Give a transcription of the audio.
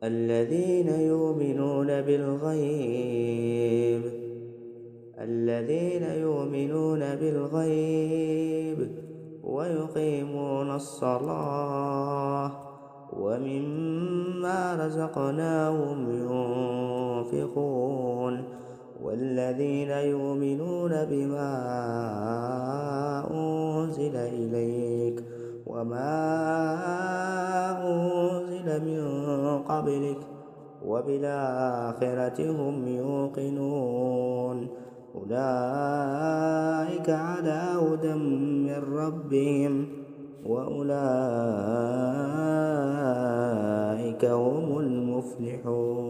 الذين يؤمنون بالغيب ويقيمون الصلاة ومما رزقناهم ينفقون والذين يؤمنون بما أنزل إليك وما أنزل من قبلك وبالآخرة هم يوقنون أولئك على هدى من ربهم وأولئك هم المفلحون.